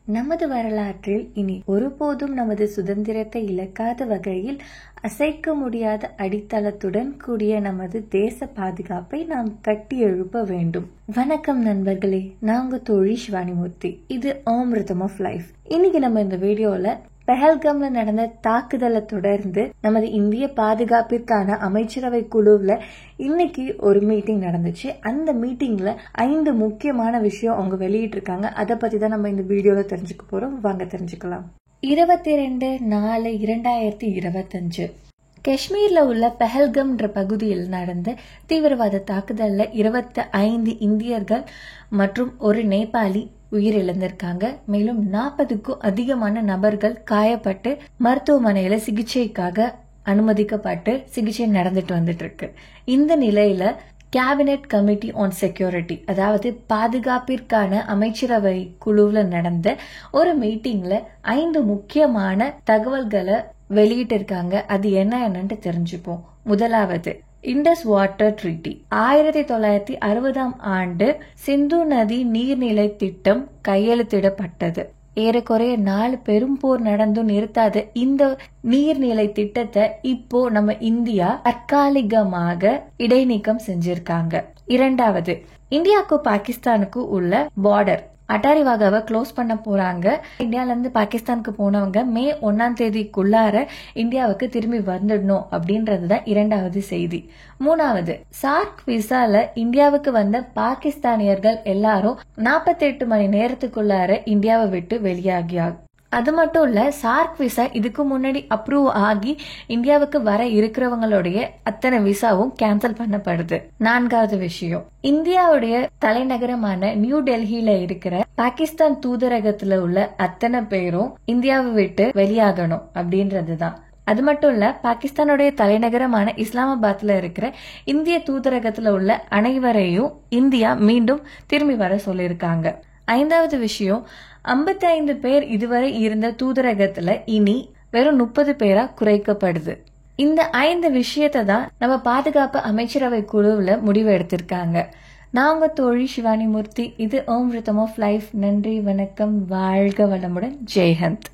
நமது வரலாற்றில் இனி ஒருபோதும் நமது சுதந்திரத்தை இழக்காத வகையில் அசைக்க முடியாத அடித்தளத்துடன் கூடிய நமது தேச பாதுகாப்பை நாம் கட்டி எழுப்ப வேண்டும். வணக்கம் நண்பர்களே, நான் உங்க தோழி சிவானிமூர்த்தி. இது அமிர்தம் ஆஃப் லைஃப். இன்னைக்கு நம்ம இந்த வீடியோல பெஹல்காம்ல நடந்த தாக்குதலை தொடர்ந்து நமது இந்திய பாதுகாப்பிற்கான அமைச்சரவை குழுவுல இன்னைக்கு ஒரு மீட்டிங் நடந்துச்சு. அந்த மீட்டிங்ல 5 முக்கியமான விஷயம் அவங்க வெளியிட்டு இருக்காங்க. அதை பத்தி தான் நம்ம இந்த வீடியோல தெரிஞ்சுக்க போறோம். வாங்க தெரிஞ்சுக்கலாம். 22/4/2025 காஷ்மீர்ல உள்ள பெஹல்கம்ன்ற பகுதியில் நடந்த தீவிரவாத தாக்குதல்ல 25 இந்தியர்கள் மற்றும் ஒரு நேபாளி உயிரிழந்திருக்காங்க. மேலும் 40க்கும் அதிகமான நபர்கள் காயப்பட்டு மருத்துவமனையில சிகிச்சைக்காக அனுமதிக்கப்பட்டு சிகிச்சை நடந்துட்டு வந்துட்டு இருக்கு. இந்த நிலையில கேபினெட் கமிட்டி ஆன் செக்யூரிட்டி, அதாவது பாதுகாப்பிற்கான அமைச்சரவை குழுவுல நடந்த ஒரு மீட்டிங்ல 5 முக்கியமான தகவல்களை வெளியிட்டு இருக்காங்க. அது என்னன்னு தெரிஞ்சுப்போம். முதலாவது, இண்டஸ் வாட்டர் ட்ரீட்டி. 1960ஆம் ஆண்டு சிந்து நதி நீர்நிலை திட்டம் கையெழுத்திடப்பட்டது. ஏறக்குறைய 4 பெரும் போர் நடந்தும் நிறுத்தாத இந்த நீர்நிலை திட்டத்தை இப்போ நம்ம இந்தியா தற்காலிகமாக இடைநீக்கம் செஞ்சிருக்காங்க. இரண்டாவது, இந்தியாவுக்கும் பாகிஸ்தானுக்கும் உள்ள பார்டர் அட்டாரி வாகாவை க்ளோஸ் பண்ண போறாங்க. இந்தியால இருந்து பாகிஸ்தானுக்கு போனவங்க மே 1ஆம் தேதிக்குள்ளார இந்தியாவுக்கு திரும்பி வந்துடணும் அப்படின்றதுதான் இரண்டாவது செய்தி. மூணாவது, சார்க் விசால இந்தியாவுக்கு வந்த பாகிஸ்தானியர்கள் எல்லாரும் 48 மணி நேரத்துக்குள்ளார இந்தியாவை விட்டு வெளியாகியாங்க. அது மட்டும் இல்ல, சார்க் விசா இதுக்கு முன்னாடி அப்ரூவ் ஆகி இந்தியாவுக்கு வர இருக்கிறவங்களுடைய அத்தனை விசாவும் கேன்சல் பண்ணப்படுது. நான்காவது விஷயம், இந்தியாவுடைய தலைநகரமான நியூ டெல்லியில இருக்கிற பாகிஸ்தான் தூதரகத்துல உள்ள அத்தனை பேரும் இந்தியாவை விட்டு வெளியாகணும் அப்படின்றதுதான். அது மட்டும் இல்ல, பாகிஸ்தானுடைய தலைநகரமான இஸ்லாமாபாத்ல இருக்கிற இந்திய தூதரகத்துல உள்ள அனைவரையும் இந்தியா மீண்டும் திரும்பி வர சொல்லியிருக்காங்க. ஐந்தாவது விஷயம், 55 பேர் இதுவரை இருந்த தூதரகத்துல இனி வெறும் 30 பேரா குறைக்கப்படுது. இந்த 5 விஷயத்தை தான் நம்ம பாதுகாப்பு அமைச்சரவை குழுவுல முடிவு எடுத்திருக்காங்க. நான் உங்க தோழி சிவானிமூர்த்தி. இது அமிர்தம் ஆஃப் லைஃப். நன்றி, வணக்கம், வாழ்க வளமுடன், ஜெய்ஹந்த்.